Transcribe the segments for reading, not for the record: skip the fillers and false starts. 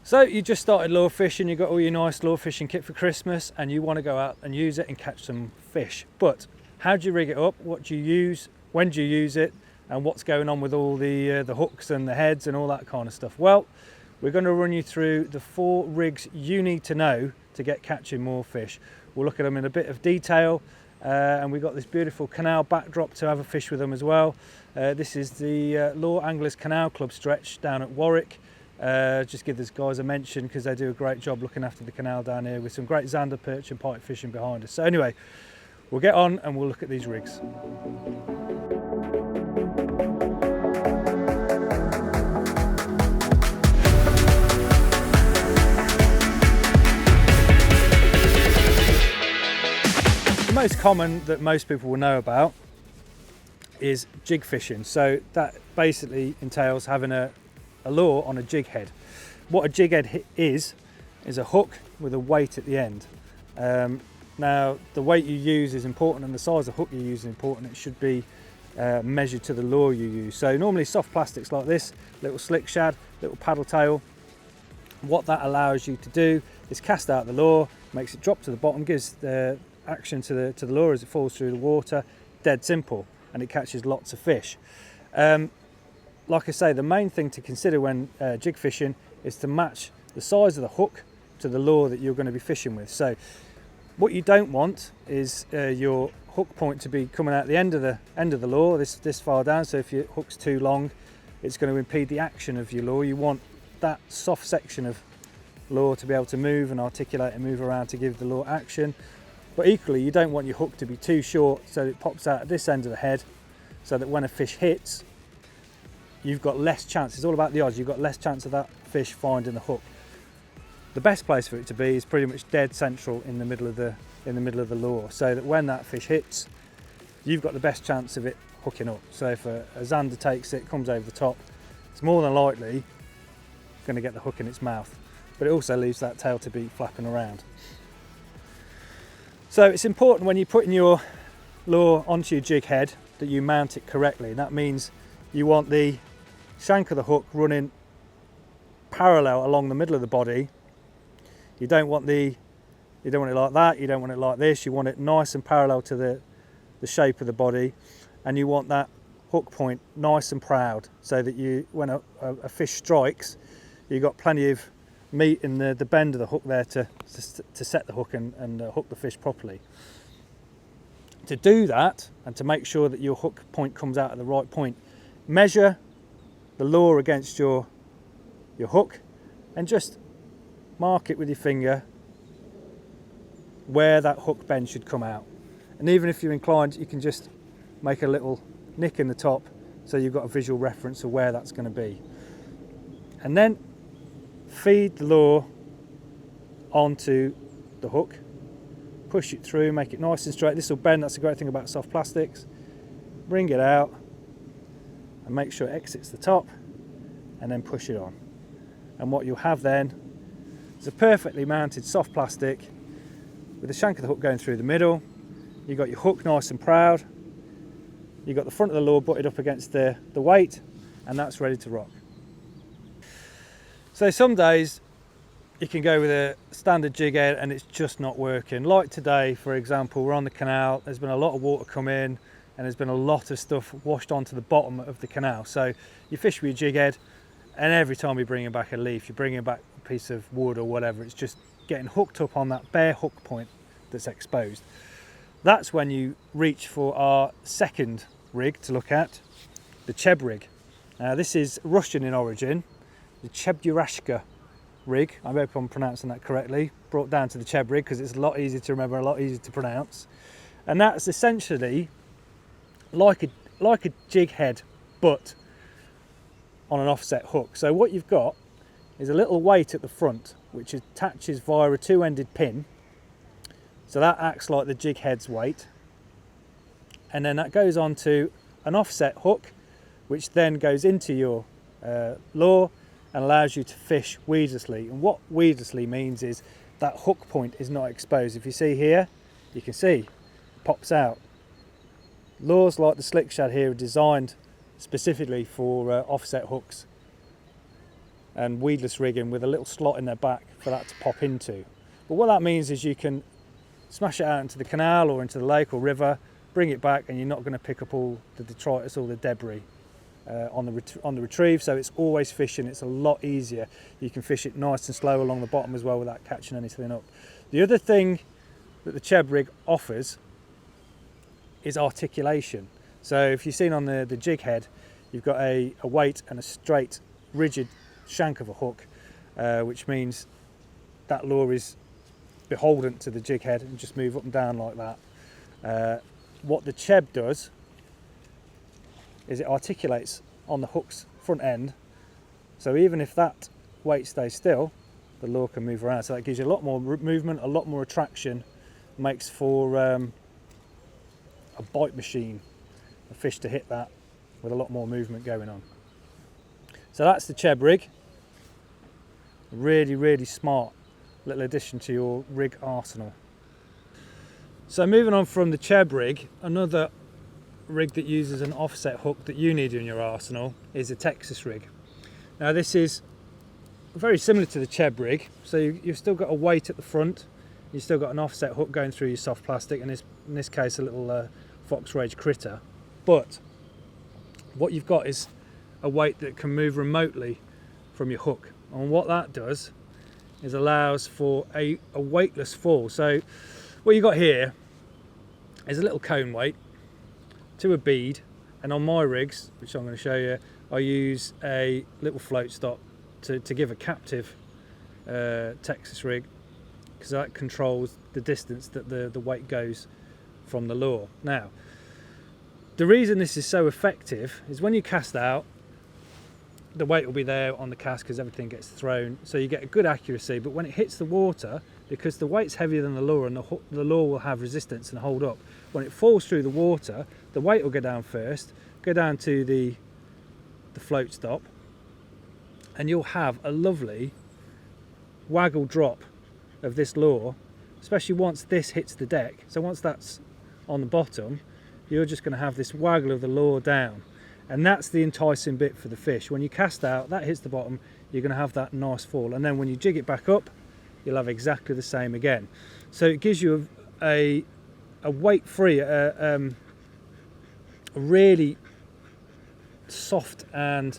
So you just started lure fishing, you got all your nice lure fishing kit for Christmas, and you want to go out and use it and catch some fish. But how do you rig it up? What do you use? When do you use it? And what's going on with all the hooks and the heads and all that kind of stuff? Well, we're going to run you through the 4 rigs you need to know to get catching more fish. We'll look at them in a bit of detail, and we've got this beautiful canal backdrop to have a fish with them as well. This is the Lure Anglers Canal Club stretch down at Warwick. Just give these guys a mention because they do a great job looking after the canal down here with some great zander, perch and pike fishing behind us. So anyway, we'll get on and we'll look at these rigs. The most common that most people will know about is jig fishing. So that basically entails having a lure on a jig head. What a jig head is a hook with a weight at the end. Now the weight you use is important and the size of hook you use is important. It should be measured to the lure you use. So normally soft plastics like this, little slick shad, little paddle tail. What that allows you to do is cast out the lure, makes it drop to the bottom, gives the action to the lure as it falls through the water. Dead simple, and it catches lots of fish. Like I say, the main thing to consider when jig fishing is to match the size of the hook to the lure that you're going to be fishing with. So what you don't want is your hook point to be coming out the end of the lure, this far down. So if your hook's too long, it's going to impede the action of your lure. You want that soft section of lure to be able to move and articulate and move around to give the lure action. But equally, you don't want your hook to be too short so that it pops out at this end of the head, so that when a fish hits, you've got less chance. It's all about the odds. You've got less chance of that fish finding the hook. The best place for it to be is pretty much dead central in the middle of the lure, so that when that fish hits, you've got the best chance of it hooking up. So if a zander takes it, comes over the top, it's more than likely going to get the hook in its mouth. But it also leaves that tail to be flapping around. So it's important when you're putting your lure onto your jig head that you mount it correctly. That means you want the shank of the hook running parallel along the middle of the body. You don't want it like that, you don't want it like this, you want it nice and parallel to the shape of the body, and you want that hook point nice and proud so that when a fish strikes, you've got plenty of meat in the bend of the hook there to set the hook and hook the fish properly. To do that, and to make sure that your hook point comes out at the right point, measure the lure against your hook and just mark it with your finger where that hook bend should come out. And even if you're inclined, you can just make a little nick in the top so you've got a visual reference of where that's going to be. And then feed the lure onto the hook, push it through, make it nice and straight. This will bend, that's the great thing about soft plastics. Bring it out and make sure it exits the top, and then push it on. And what you'll have then is a perfectly mounted soft plastic with the shank of the hook going through the middle. You've got your hook nice and proud. You've got the front of the lure butted up against the weight, and that's ready to rock. So some days you can go with a standard jig head and it's just not working. Like today, for example, we're on the canal, there's been a lot of water come in and there's been a lot of stuff washed onto the bottom of the canal. So you fish with your jig head, and every time you're bringing back a leaf, you're bringing back a piece of wood or whatever, it's just getting hooked up on that bare hook point that's exposed. That's when you reach for our second rig to look at, the Cheeb rig. Now this is Russian in origin, the Cheb rig. I hope I'm pronouncing that correctly. Brought down to the Cheeb rig because it's a lot easier to remember, a lot easier to pronounce. And that's essentially like a jig head, but on an offset hook. So what you've got is a little weight at the front which attaches via a two-ended pin. So that acts like the jig head's weight. And then that goes on to an offset hook, which then goes into your lure and allows you to fish weedlessly. And what weedlessly means is that hook point is not exposed. If you see here, you can see it pops out. Lures like the slick shad here are designed specifically for offset hooks. and weedless rigging with a little slot in their back for that to pop into. But what that means is you can smash it out into the canal or into the lake or river, bring it back, and you're not going to pick up all the detritus, all the debris on the retrieve. So it's always fishing. It's a lot easier. You can fish it nice and slow along the bottom as well without catching anything up. The other thing that the Cheeb rig offers is articulation. So if you've seen on the jig head, you've got a weight and a straight, rigid shank of a hook, which means that lure is beholden to the jig head and just move up and down like that. What the Cheeb does is it articulates on the hook's front end, so even if that weight stays still, the lure can move around. So that gives you a lot more movement, a lot more attraction, makes for a bite machine, a fish to hit that with a lot more movement going on. So that's the Cheeb rig. Really, really smart little addition to your rig arsenal. So moving on from the Cheeb rig, another rig that uses an offset hook that you need in your arsenal is a Texas rig. Now this is very similar to the Cheeb rig, so you've still got a weight at the front, you've still got an offset hook going through your soft plastic, and in this case a little fox rage critter, but what you've got is a weight that can move remotely from your hook, and what that does is allows for a weightless fall. So what you've got here is a little cone weight to a bead, and on my rigs, which I'm going to show you, I use a little float stop to give a captive Texas rig, because that controls the distance that the weight goes from the lure. Now, the reason this is so effective is when you cast out, the weight will be there on the cast because everything gets thrown, so you get a good accuracy, but when it hits the water, because the weight's heavier than the lure and the lure will have resistance and hold up, when it falls through the water, the weight will go down first, go down to the float stop, and you'll have a lovely waggle drop of this lure, especially once this hits the deck. So once that's on the bottom, you're just going to have this waggle of the lure down, and that's the enticing bit for the fish. When you cast out, that hits the bottom, you're going to have that nice fall, and then when you jig it back up, you'll have exactly the same again. So it gives you a weight-free, a really soft and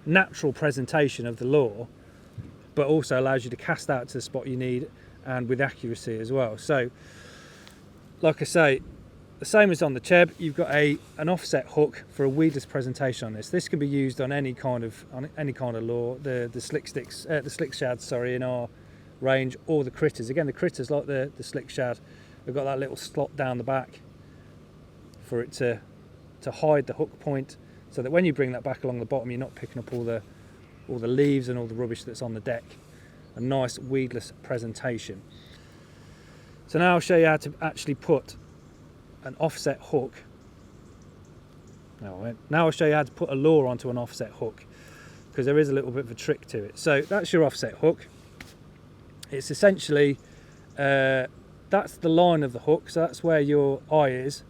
natural presentation of the lure, but also allows you to cast out to the spot you need and with accuracy as well. So like I say, the same as on the Cheeb, you've got an offset hook for a weedless presentation on this. This can be used on any kind of lure, the slick sticks, the slick shads, sorry, in our range, or the critters. Again, the critters like the slick shad, they've got that little slot down the back for it to hide the hook point, so that when you bring that back along the bottom, you're not picking up all the leaves and all the rubbish that's on the deck. A nice weedless presentation. So now I'll show you how to actually put an offset hook. Now I'll show you how to put a lure onto an offset hook, because there is a little bit of a trick to it. So that's your offset hook. It's essentially, that's the line of the hook, so that's where your eye is,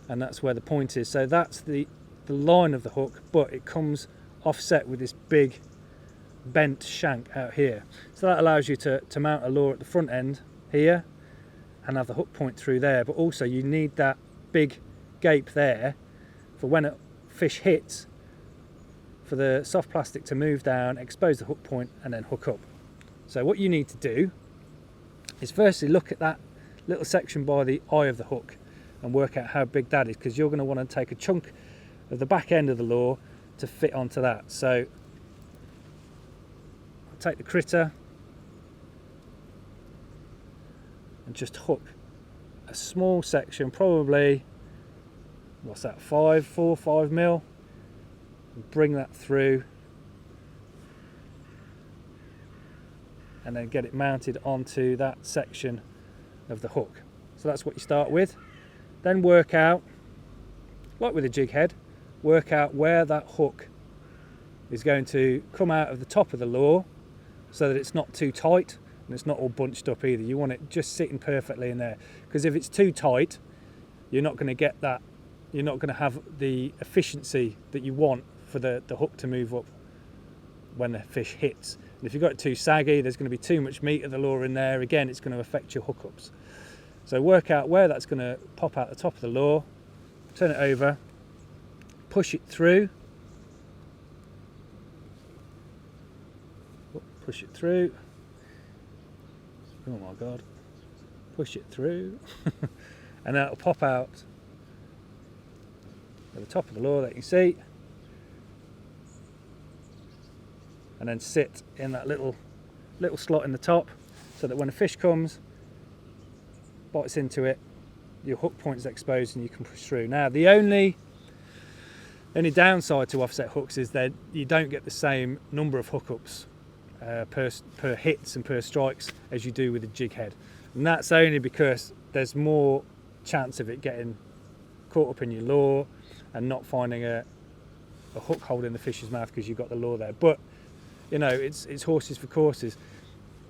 and that's where the point is. So that's the line of the hook, but it comes offset with this big bent shank out here. So that allows you to mount a lure at the front end here and have the hook point through there, but also you need that big gape there for when a fish hits, for the soft plastic to move down, expose the hook point, and then hook up. So what you need to do is firstly look at that little section by the eye of the hook and work out how big that is, because you're going to want to take a chunk of the back end of the lure to fit onto that. So I'll take the critter and just hook a small section, probably, what's that, 4 or 5 mil, and bring that through, and then get it mounted onto that section of the hook. So that's what you start with. Then work out, like with a jig head, work out where that hook is going to come out of the top of the lure, so that it's not too tight and it's not all bunched up either. You want it just sitting perfectly in there, because if it's too tight, you're not going to get that, you're not going to have the efficiency that you want for the hook to move up when the fish hits. And if you've got it too saggy, there's going to be too much meat of the lure in there. Again, it's going to affect your hookups. So work out where that's going to pop out the top of the lure, turn it over, push it through, push it through, oh my god, push it through, and then it'll pop out at the top of the lure that you can see, and then sit in that little slot in the top, so that when a fish comes, bites into it, your hook point is exposed and you can push through. Now the only downside to offset hooks is that you don't get the same number of hookups per hits and per strikes as you do with a jig head, and that's only because there's more chance of it getting caught up in your lure and not finding a hook hold in the fish's mouth because you've got the lure there. But you know, it's horses for courses.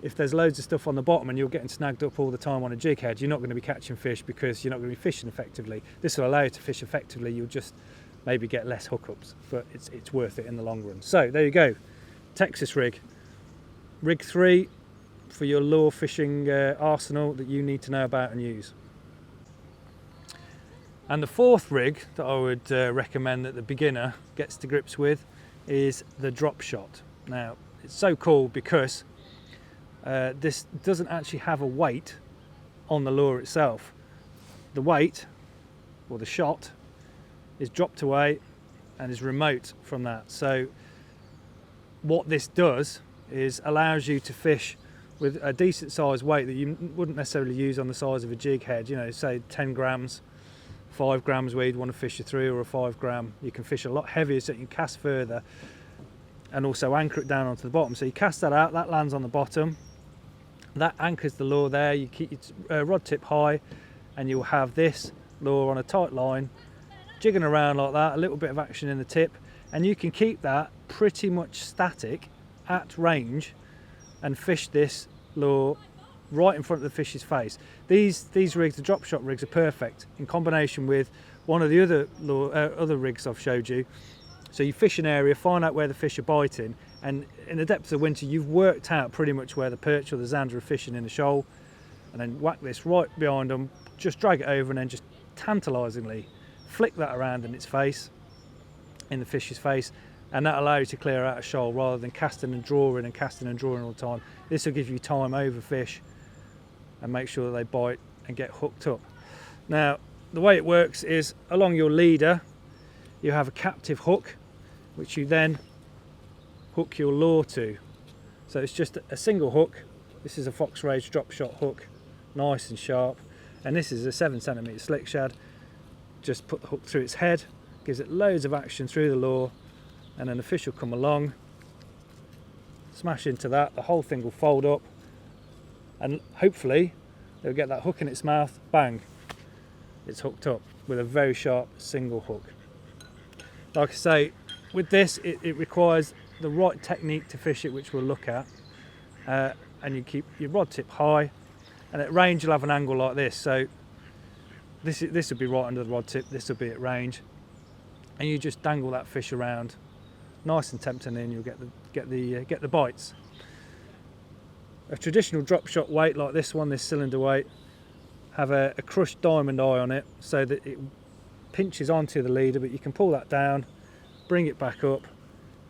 If there's loads of stuff on the bottom and you're getting snagged up all the time on a jig head, you're not going to be catching fish because you're not going to be fishing effectively. This will allow you to fish effectively. You'll just maybe get less hookups, but it's worth it in the long run. So there you go, Texas rig. Rig 3 for your lure fishing arsenal that you need to know about and use. And the fourth rig that I would recommend that the beginner gets to grips with is the Dropshot. Now it's so cool because this doesn't actually have a weight on the lure itself. The weight, or the shot, is dropped away and is remote from that. So what this does is allows you to fish with a decent sized weight that you wouldn't necessarily use on the size of a jig head. You know, say 10 grams, 5 grams where you'd want to fish a 3 or a 5 gram. You can fish a lot heavier so you can cast further and also anchor it down onto the bottom. So you cast that out, that lands on the bottom. That anchors the lure there. You keep your rod tip high and you'll have this lure on a tight line, jigging around like that, a little bit of action in the tip, and you can keep that pretty much static at range and fish this lure right in front of the fish's face. These rigs, the Dropshot rigs, are perfect in combination with one of the other rigs I've showed you. So you fish an area, find out where the fish are biting, and in the depths of winter you've worked out pretty much where the perch or the zander are fishing in a shoal, and then whack this right behind them, just drag it over and then just tantalisingly flick that around in its face, in the fish's face, and that allows you to clear out a shoal rather than casting and drawing all the time. This will give you time over fish and make sure that they bite and get hooked up. Now the way it works is along your leader you have a captive hook which you then hook your lure to. So it's just a single hook. This is a Fox Rage Dropshot hook, nice and sharp, and this is a 7cm slick shad. Just put the hook through its head, gives it loads of action through the lure, and then the fish will come along, smash into that, the whole thing will fold up, and hopefully they'll get that hook in its mouth, bang, it's hooked up with a very sharp single hook. Like I say, with this it requires the right technique to fish it, which we'll look at, and you keep your rod tip high, and at range you'll have an angle like this. So this will be right under the rod tip, this will be at range, and you just dangle that fish around nice and tempting, and you'll get the bites. A traditional drop shot weight like this one, this cylinder weight, have a crushed diamond eye on it so that it pinches onto the leader, but you can pull that down, bring it back up,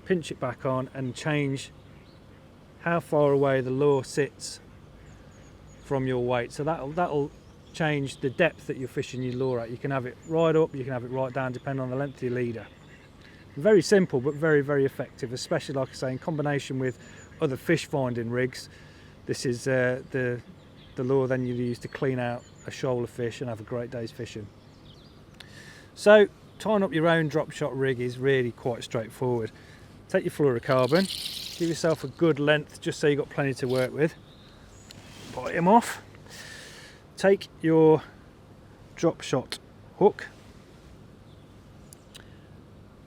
pinch it back on, and change how far away the lure sits from your weight. So that'll change the depth that you're fishing your lure at. You can have it right up, you can have it right down, depending on the length of your leader. Very simple but very, very effective, especially, like I say, in combination with other fish finding rigs. This is the lure then you use to clean out a shoal of fish and have a great day's fishing. So tying up your own drop shot rig is really quite straightforward. Take your fluorocarbon, give yourself a good length just so you've got plenty to work with. Bite him off. Take your drop shot hook,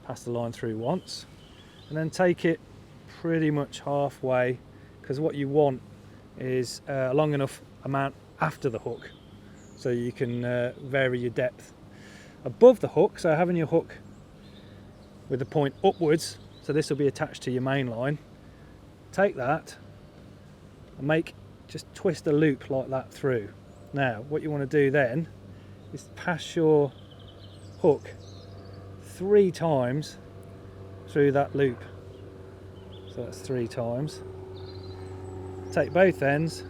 pass the line through once, and then take it pretty much halfway, because what you want is a long enough amount after the hook so you can vary your depth. Above the hook, so having your hook with the point upwards, so this will be attached to your main line, take that and just twist a loop like that through. Now what you want to do then is pass your hook 3 times through that loop. So that's 3 times. Take both ends,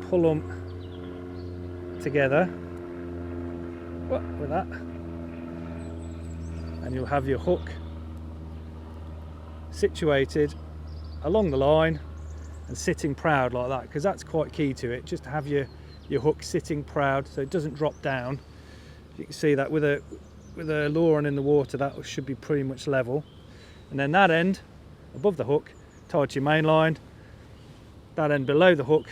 pull them together with that, and you'll have your hook situated along the line and sitting proud like that, because that's quite key to it, just to have your hook sitting proud so it doesn't drop down. You can see that with a lure on in the water, that should be pretty much level. And then that end above the hook tied to your main line, that end below the hook,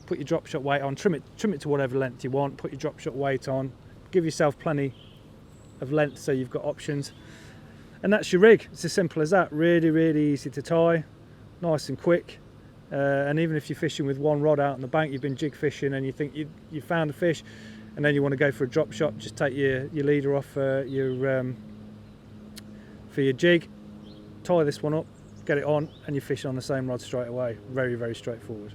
put your drop shot weight on, trim it to whatever length you want, put your drop shot weight on, give yourself plenty of length so you've got options, and that's your rig. It's as simple as that. Really easy to tie, nice and quick. And even if you're fishing with one rod out on the bank, you've been jig fishing and you think you found a fish and then you want to go for a drop shot, just take your leader off for your jig, tie this one up, get it on, and you fish on the same rod straight away. Very straightforward.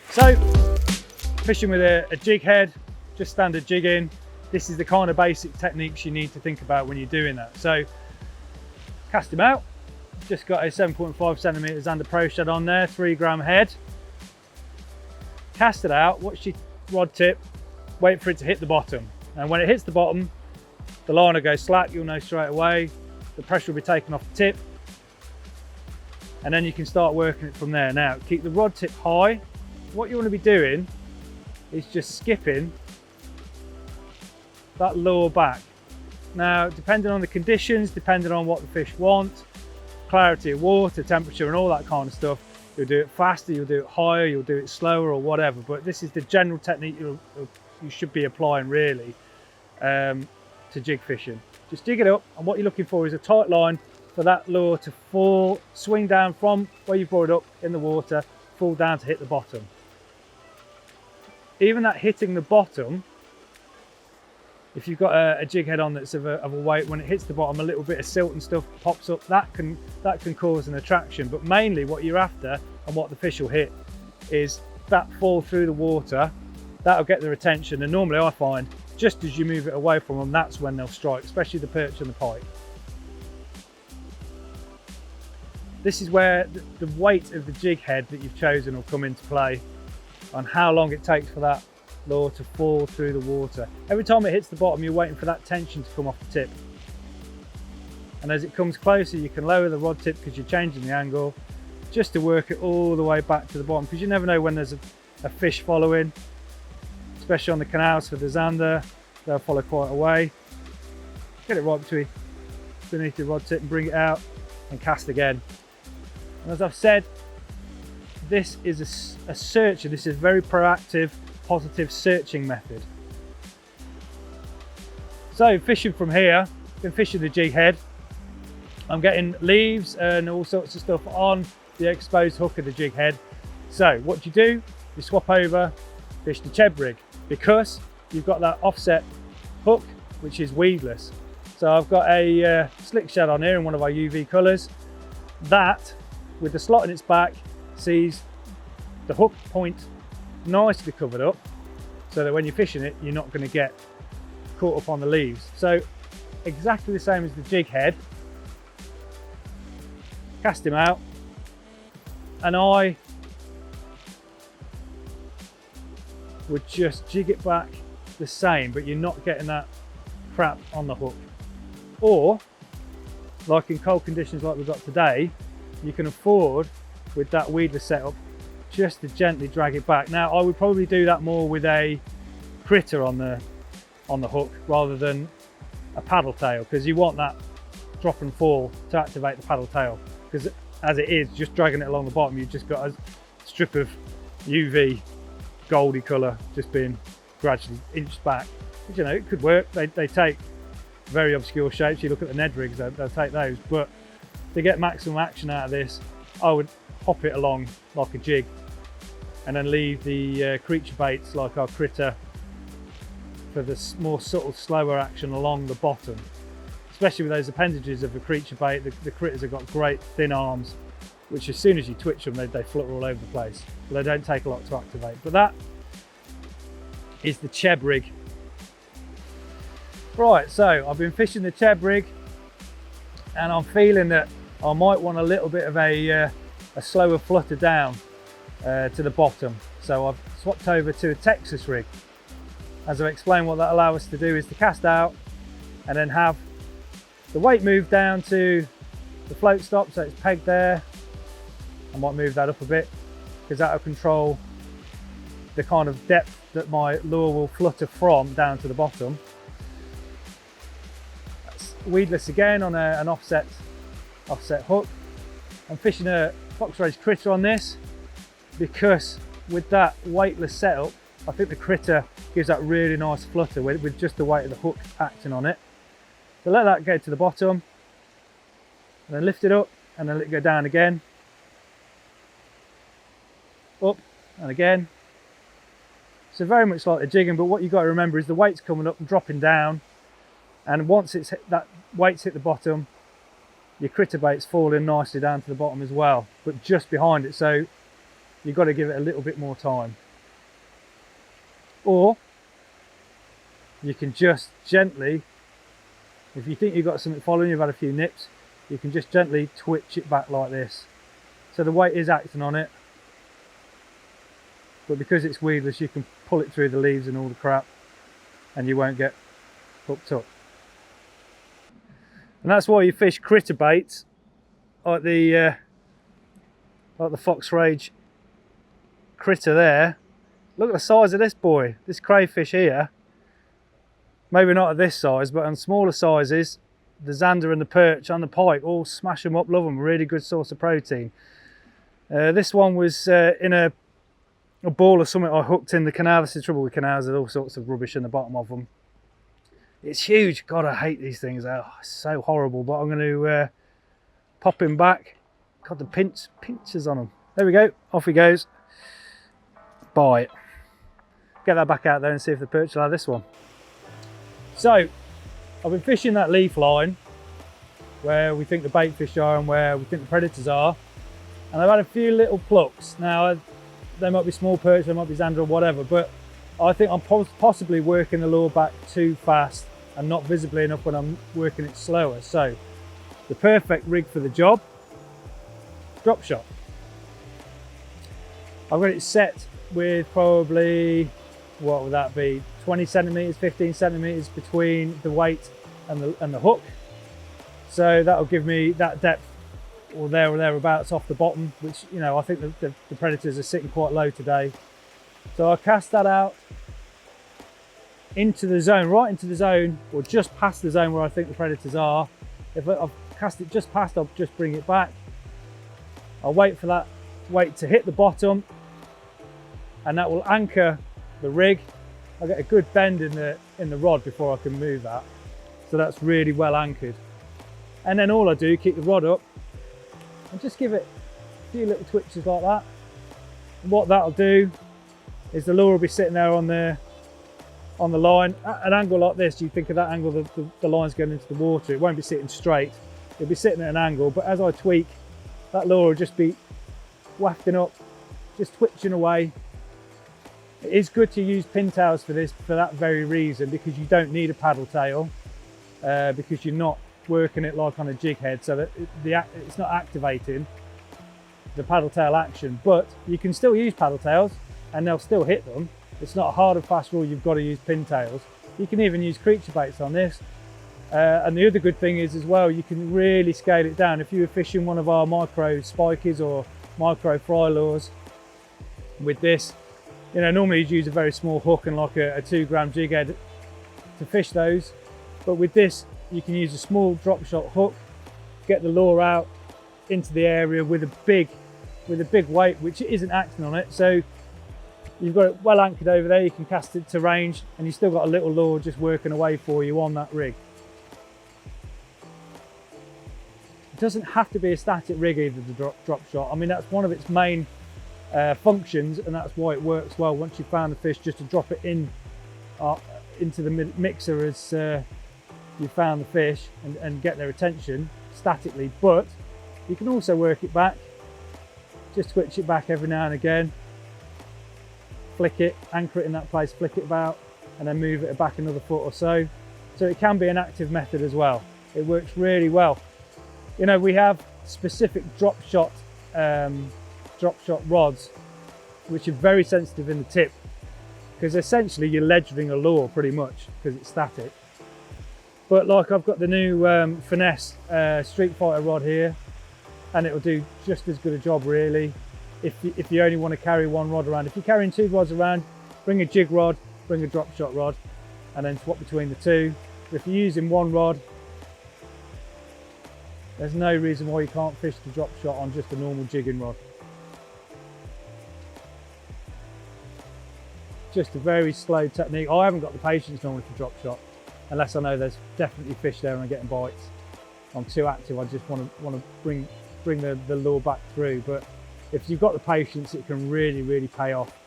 So, fishing with a jig head, just standard jigging, this is the kind of basic techniques you need to think about when you're doing that. So, cast him out, just got a 7.5 centimetre zander pro shad on there, 3 gram head. Cast it out, watch your rod tip, wait for it to hit the bottom. And when it hits the bottom, the line will go slack, you'll know straight away. The pressure will be taken off the tip. And then you can start working it from there. Now, keep the rod tip high. What you want to be doing is just skipping that lure back. Now, depending on the conditions, depending on what the fish want, clarity of water, temperature and all that kind of stuff, you'll do it faster, you'll do it higher, you'll do it slower or whatever, but this is the general technique you should be applying really to jig fishing. Just jig it up, and what you're looking for is a tight line for that lure to fall, swing down from where you brought it up in the water, fall down to hit the bottom. Even that hitting the bottom, if you've got a jig head on that's of a weight, when it hits the bottom, a little bit of silt and stuff pops up, that can cause an attraction. But mainly what you're after and what the fish will hit is that fall through the water. That'll get their attention, and normally I find just as you move it away from them, that's when they'll strike, especially the perch and the pike. This is where the weight of the jig head that you've chosen will come into play, on how long it takes for that lure to fall through the water. Every time it hits the bottom, you're waiting for that tension to come off the tip. And as it comes closer, you can lower the rod tip because you're changing the angle, just to work it all the way back to the bottom, because you never know when there's a fish following, especially on the canals for the zander. They'll follow quite a way. Get it right beneath the rod tip and bring it out and cast again. And as I've said, this is a searcher. This is a very proactive, positive searching method. So fishing from here, been fishing the jig head. I'm getting leaves and all sorts of stuff on the exposed hook of the jig head. So what you do, you swap over, fish the cheb rig, because you've got that offset hook, which is weedless. So I've got a slick shad on here in one of our UV colours. That, with the slot in its back, sees the hook point nicely covered up, so that when you're fishing it, you're not going to get caught up on the leaves. So exactly the same as the jig head. Cast him out, and I would just jig it back the same, but you're not getting that crap on the hook. Or, like in cold conditions like we've got today, you can afford, with that weedless setup, just to gently drag it back. Now, I would probably do that more with a critter on the hook rather than a paddle tail, because you want that drop and fall to activate the paddle tail, because as it is, just dragging it along the bottom, you've just got a strip of UV goldy colour just being gradually inched back. But, you know, it could work. They take very obscure shapes. You look at the Ned rigs, they'll take those, but to get maximum action out of this, I would hop it along like a jig and then leave the creature baits like our critter for the more subtle, slower action along the bottom. Especially with those appendages of the creature bait, the critters have got great thin arms, which as soon as you twitch them, they flutter all over the place. But they don't take a lot to activate. But that is the cheb rig. Right, so I've been fishing the cheb rig, and I'm feeling that I might want a little bit of a slower flutter down to the bottom. So I've swapped over to a Texas rig. As I've explained, what that allows us to do is to cast out and then have the weight move down to the float stop, so it's pegged there. I might move that up a bit because that'll control the kind of depth that my lure will flutter from down to the bottom. That's weedless again on an offset hook. I'm fishing a Fox Rage critter on this because with that weightless setup, I think the critter gives that really nice flutter with just the weight of the hook acting on it. So let that go to the bottom, and then lift it up, and then let it go down again. Up and again. So very much like the jigging, but what you've got to remember is the weight's coming up and dropping down, and once that weight's hit the bottom, your critter bait's falling nicely down to the bottom as well, but just behind it, so you've got to give it a little bit more time. Or you can just gently, if you think you've got something following, you've had a few nips, you can just gently twitch it back like this. So the weight is acting on it, but because it's weedless, you can pull it through the leaves and all the crap, and you won't get hooked up. And that's why you fish critter baits like the Fox Rage critter there. Look at the size of this boy, this crayfish here. Maybe not at this size, but on smaller sizes, the zander and the perch and the pike, all smash them up, love them, really good source of protein. This one was in a ball or something I hooked in the canal. This is the trouble with canals, there's all sorts of rubbish in the bottom of them. It's huge. God, I hate these things. Oh, it's so horrible, but I'm going to pop him back. God, the pinchers on him. There we go, off he goes. Bite. Get that back out there and see if the perch will have this one. So, I've been fishing that leaf line where we think the bait fish are and where we think the predators are, and I've had a few little plucks. Now, they might be small perch, they might be zander or whatever, but I think I'm possibly working the lure back too fast and not visibly enough when I'm working it slower. So, the perfect rig for the job, Dropshot. I've got it set with probably, what would that be, 20 centimeters, 15 centimeters between the weight and the hook. So that'll give me that depth or thereabouts off the bottom, which, you know, I think the predators are sitting quite low today. So I'll cast that out into the zone, right into the zone, or just past the zone where I think the predators are. If I've cast it just past, I'll just bring it back. I'll wait for that weight to hit the bottom, and that will anchor the rig. I'll get a good bend in the rod before I can move that. So that's really well anchored. And then all I do, keep the rod up and just give it a few little twitches like that. And what that'll do is the lure will be sitting there on the line. At an angle like this, you think of that angle, the line's going into the water. It won't be sitting straight. It'll be sitting at an angle, but as I tweak, that lure will just be wafting up, just twitching away. It is good to use pintails for this for that very reason, because you don't need a paddle tail, because you're not working it like on a jig head, so that it's not activating the paddle tail action. But you can still use paddle tails and they'll still hit them. It's not a hard and fast rule you've got to use pintails. You can even use creature baits on this. And the other good thing is as well, you can really scale it down. If you were fishing one of our micro spikies or micro fry lures with this, you know, normally you'd use a very small hook and like a 2 gram jig head to fish those. But with this, you can use a small drop shot hook, get the lure out into the area with a big weight, which isn't acting on it. So you've got it well anchored over there, you can cast it to range, and you've still got a little lure just working away for you on that rig. It doesn't have to be a static rig either, the drop shot. I mean, that's one of its main functions, and that's why it works well once you've found the fish, just to drop it in into the mixer as you found the fish, and get their attention statically. But you can also work it back, just switch it back every now and again, flick it, anchor it in that place, flick it about, and then move it back another foot or so. So it can be an active method as well. It works really well. You know, we have specific drop shot rods which are very sensitive in the tip, because essentially you're ledgering a lure pretty much because it's static. But like, I've got the new Finesse Street Fighter rod here, and it will do just as good a job really if you only want to carry one rod around. If you're carrying two rods around, bring a jig rod, bring a drop shot rod, and then swap between the two. But if you're using one rod, there's no reason why you can't fish the drop shot on just a normal jigging rod. Just a very slow technique. I haven't got the patience normally for drop shot, unless I know there's definitely fish there and I'm getting bites. I'm too active, I just want to bring the lure back through. But if you've got the patience, it can really pay off.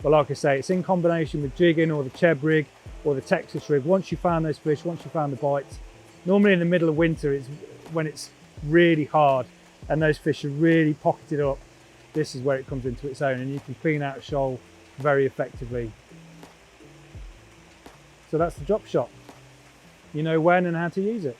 But like I say, it's in combination with jigging or the Cheeb rig or the Texas rig. Once you found those fish, once you found the bites, normally in the middle of winter, it's when it's really hard and those fish are really pocketed up, this is where it comes into its own, and you can clean out a shoal very effectively. So that's the drop shot. You know when and how to use it.